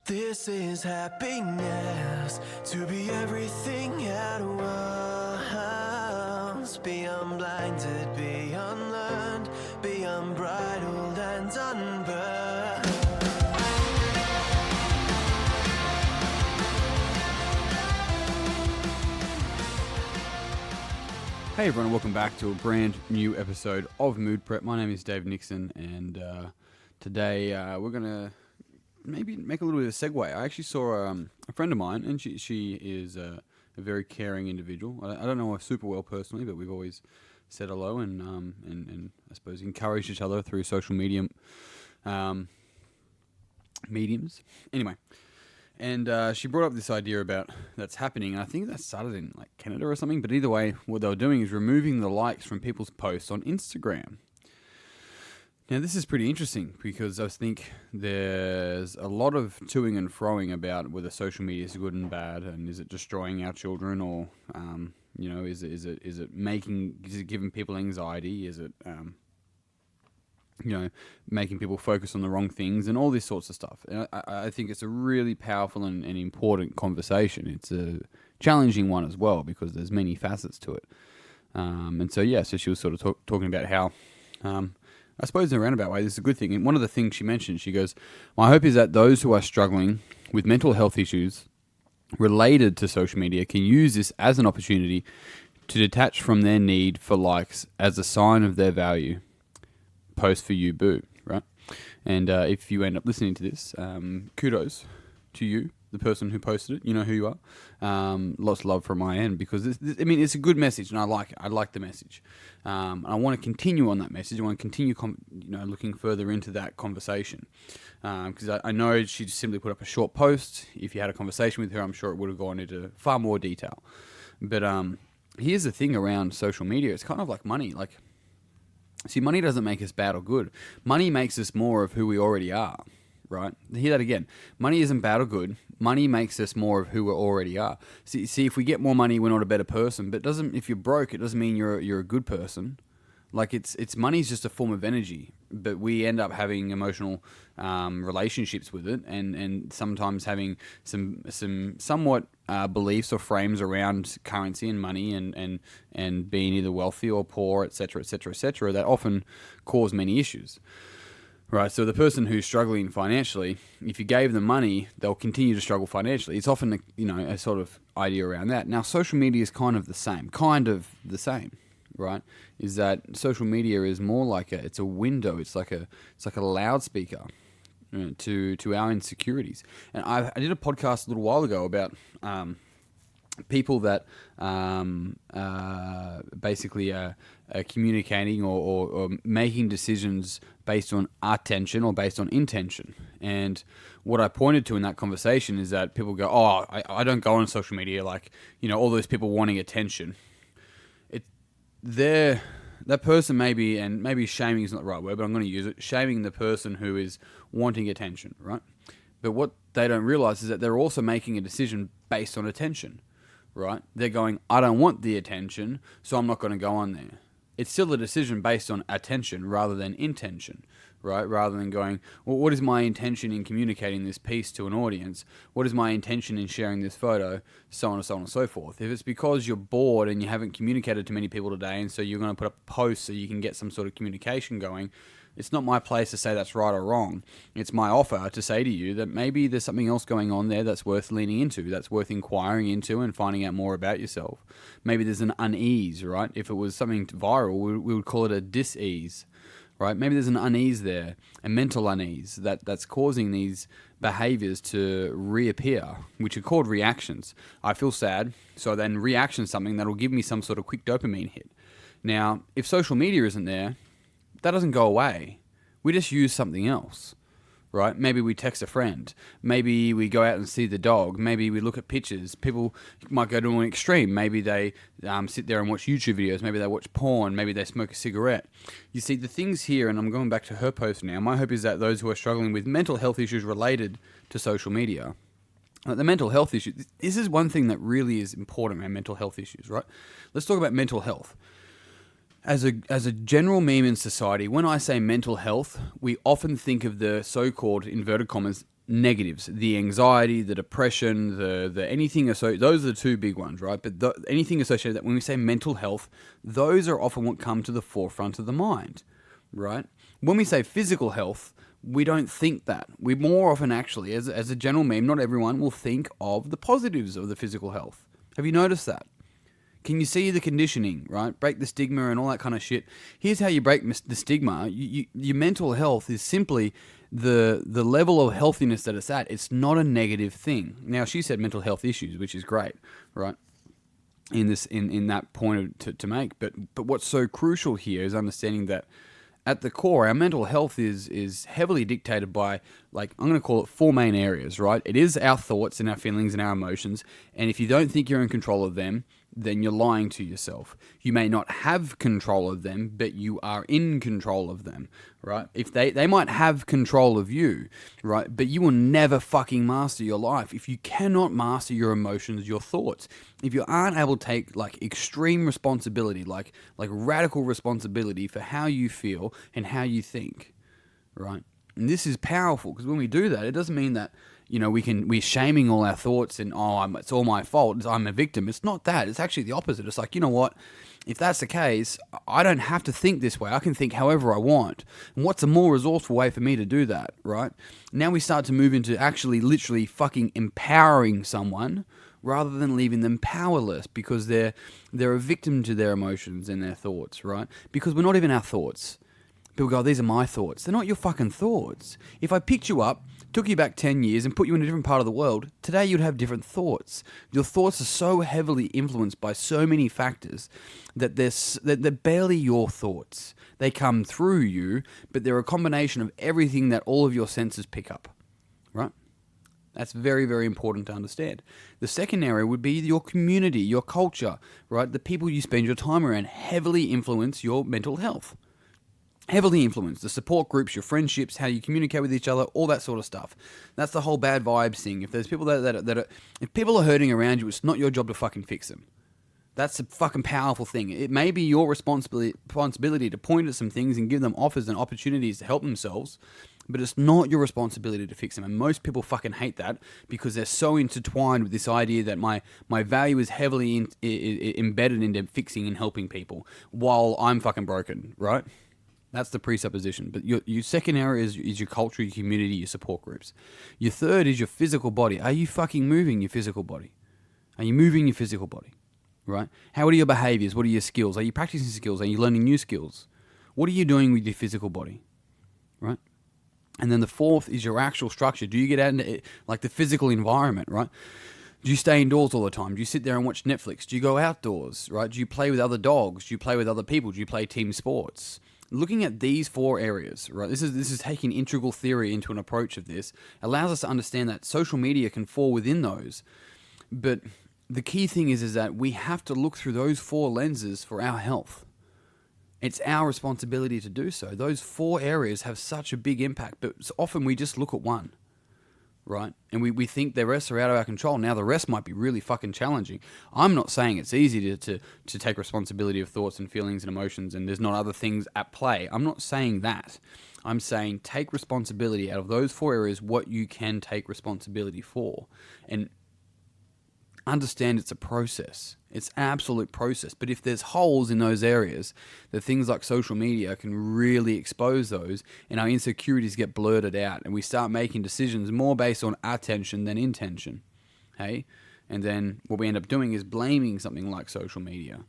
This is happiness, to be everything at once. Be unblinded, be unlearned, be unbridled and unburned. Hey everyone, welcome back to a brand new episode of Mood Prep. My name is Dave Nixon, and today we're going to maybe make a little bit of a segue. I actually saw a friend of mine, and she is a very caring individual. I don't know her super well personally, but we've always said hello and I suppose encouraged each other through social media mediums. Anyway. And she brought up this idea about that's happening, and I think that started in like Canada or something. But either way, what they were doing is removing the likes from people's posts on Instagram. Now, this is pretty interesting because I think there's a lot of toing and froing about whether social media is good and bad, and is it destroying our children, or is it giving people anxiety? Is it making people focus on the wrong things and all this sorts of stuff. And I think it's a really powerful and important conversation. It's a challenging one as well because there's many facets to it. So she was sort of talking about how, I suppose in a roundabout way, this is a good thing. And one of the things she mentioned, she goes, my hope is that those who are struggling with mental health issues related to social media can use this as an opportunity to detach from their need for likes as a sign of their value. Post for you, boo, right? And if you end up listening to this, kudos to you, the person who posted it. You know who you are. Lots of love from my end because it's a good message, and I like it. I like the message. I want to continue on that message. I want to continue, looking further into that conversation because I know she just simply put up a short post. If you had a conversation with her, I'm sure it would have gone into far more detail. But here's the thing around social media: it's kind of like money, See, money doesn't make us bad or good. Money makes us more of who we already are, right? Hear that again. Money isn't bad or good. Money makes us more of who we already are. See, if we get more money, we're not a better person. But if you're broke, it doesn't mean you're a good person. It's money's just a form of energy, but we end up having emotional relationships with it, and sometimes having some somewhat beliefs or frames around currency and money and being either wealthy or poor, etc., etc., etc., that often cause many issues. Right, so the person who's struggling financially, if you gave them money, they'll continue to struggle financially. It's often a sort of idea around that. Now, social media is kind of the same, right? Is that social media is more like it's a window. It's like a loudspeaker to our insecurities. And I did a podcast a little while ago about people that basically are communicating or making decisions based on attention or based on intention. And what I pointed to in that conversation is that people go, oh, I don't go on social media, all those people wanting attention. That person maybe shaming is not the right word, but I'm going to use it, shaming the person who is wanting attention, right? But what they don't realize is that they're also making a decision based on attention, right? They're going, I don't want the attention, so I'm not going to go on there. It's still a decision based on attention rather than intention, right? Rather than going, well, what is my intention in communicating this piece to an audience? What is my intention in sharing this photo? So on and so on and so forth. If it's because you're bored and you haven't communicated to many people today, and so you're going to put up a post so you can get some sort of communication going, it's not my place to say that's right or wrong. It's my offer to say to you that maybe there's something else going on there that's worth leaning into, that's worth inquiring into and finding out more about yourself. Maybe there's an unease, right? If it was something viral, we would call it a dis-ease, right? Maybe there's an unease there, a mental unease that's causing these behaviors to reappear, which are called reactions. I feel sad, so then reaction to something that'll give me some sort of quick dopamine hit. Now, if social media isn't there, that doesn't go away. We just use something else, right? Maybe we text a friend. Maybe we go out and see the dog. Maybe we look at pictures. People might go to an extreme. Maybe they sit there and watch YouTube videos. Maybe they watch porn. Maybe they smoke a cigarette. You see, the things here, and I'm going back to her post now, my hope is that those who are struggling with mental health issues related to social media, the mental health issues, this is one thing that really is important, man, mental health issues, right? Let's talk about mental health. As a general meme in society, when I say mental health, we often think of the so-called, inverted commas, negatives: the anxiety, the depression, the anything associated. Those are the two big ones, right? But anything associated with that, when we say mental health, those are often what come to the forefront of the mind, right? When we say physical health, we don't think that. We more often actually, as a general meme, not everyone will think of the positives of the physical health. Have you noticed that? Can you see the conditioning, right? Break the stigma and all that kind of shit. Here's how you break the stigma. Your mental health is simply the level of healthiness that it's at. It's not a negative thing. Now, she said mental health issues, which is great, right? In that point to make. But what's so crucial here is understanding that at the core, our mental health is heavily dictated by, like, I'm going to call it 4 main areas, right? It is our thoughts and our feelings and our emotions. And if you don't think you're in control of them, then you're lying to yourself. You may not have control of them, but you are in control of them, right? If they might have control of you, right? But you will never fucking master your life if you cannot master your emotions, your thoughts. If you aren't able to take like extreme responsibility, like radical responsibility for how you feel and how you think, right? And this is powerful, because when we do that, it doesn't mean that, you know, we're shaming all our thoughts and, it's all my fault, I'm a victim. It's not that. It's actually the opposite. It's like, you know what? If that's the case, I don't have to think this way. I can think however I want. And what's a more resourceful way for me to do that, right? Now we start to move into actually literally fucking empowering someone rather than leaving them powerless because they're a victim to their emotions and their thoughts, right? Because we're not even our thoughts. People go, these are my thoughts. They're not your fucking thoughts. If I picked you up, took you back 10 years and put you in a different part of the world, today you'd have different thoughts. Your thoughts are so heavily influenced by so many factors that they're barely your thoughts. They come through you, but they're a combination of everything that all of your senses pick up, right? That's very, very important to understand. The second area would be your community, your culture, right? The people you spend your time around heavily influence your mental health. Heavily influenced. The support groups, your friendships, how you communicate with each other, all that sort of stuff. That's the whole bad vibes thing. If there's people if people are hurting around you, it's not your job to fucking fix them. That's a fucking powerful thing. It may be your responsibility to point at some things and give them offers and opportunities to help themselves, but it's not your responsibility to fix them. And most people fucking hate that because they're so intertwined with this idea that my value is heavily embedded into fixing and helping people while I'm fucking broken, right? That's the presupposition. But your second area is your culture, your community, your support groups. Your third is your physical body. Are you fucking moving your physical body? Are you moving your physical body? Right? What are your behaviors? What are your skills? Are you practicing skills? Are you learning new skills? What are you doing with your physical body? Right? And then the fourth is your actual structure. Do you get out into like the physical environment, right? Do you stay indoors all the time? Do you sit there and watch Netflix? Do you go outdoors, right? Do you play with other dogs? Do you play with other people? Do you play team sports? Looking at these 4 areas, right? This is taking integral theory into an approach of this, allows us to understand that social media can fall within those. But the key thing is that we have to look through those 4 lenses for our health. It's our responsibility to do so. Those 4 areas have such a big impact, but often we just look at one, right? And we think the rest are out of our control. Now the rest might be really fucking challenging. I'm not saying it's easy to take responsibility of thoughts and feelings and emotions and there's not other things at play. I'm not saying that. I'm saying take responsibility out of those 4 areas, what you can take responsibility for. And understand it's a process. It's an absolute process. But if there's holes in those areas, the things like social media can really expose those and our insecurities get blurted out and we start making decisions more based on attention than intention. Hey? And then what we end up doing is blaming something like social media.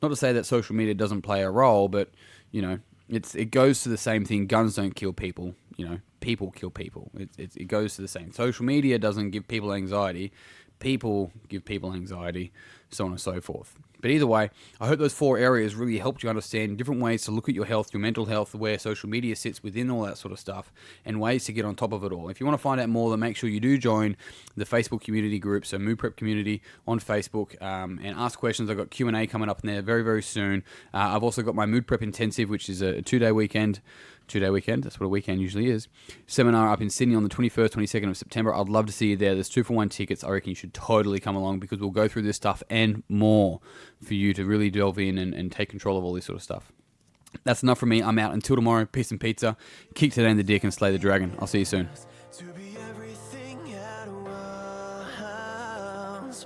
Not to say that social media doesn't play a role, but, you know, it goes to the same thing. Guns don't kill people. You know, people kill people. It goes to the same. Social media doesn't give people anxiety. People give people anxiety, so on and so forth. But either way, I hope those 4 areas really helped you understand different ways to look at your health, your mental health, where social media sits within all that sort of stuff, and ways to get on top of it all. If you want to find out more, then make sure you do join the Facebook community group, so Mood Prep Community on Facebook, and ask questions. I've got Q&A coming up in there very, very soon. I've also got my Mood Prep Intensive, which is a 2-day weekend. 2-day weekend, that's what a weekend usually is. Seminar up in Sydney on the 21st, 22nd of September. I'd love to see you there. There's 2-for-1 tickets. I reckon you should totally come along because we'll go through this stuff and more for you to really delve in and take control of all this sort of stuff. That's enough from me. I'm out until tomorrow. Peace and pizza. Kick today in the dick and slay the dragon. I'll see you soon. To be everything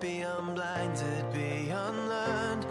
beyond blinded, beyond learned,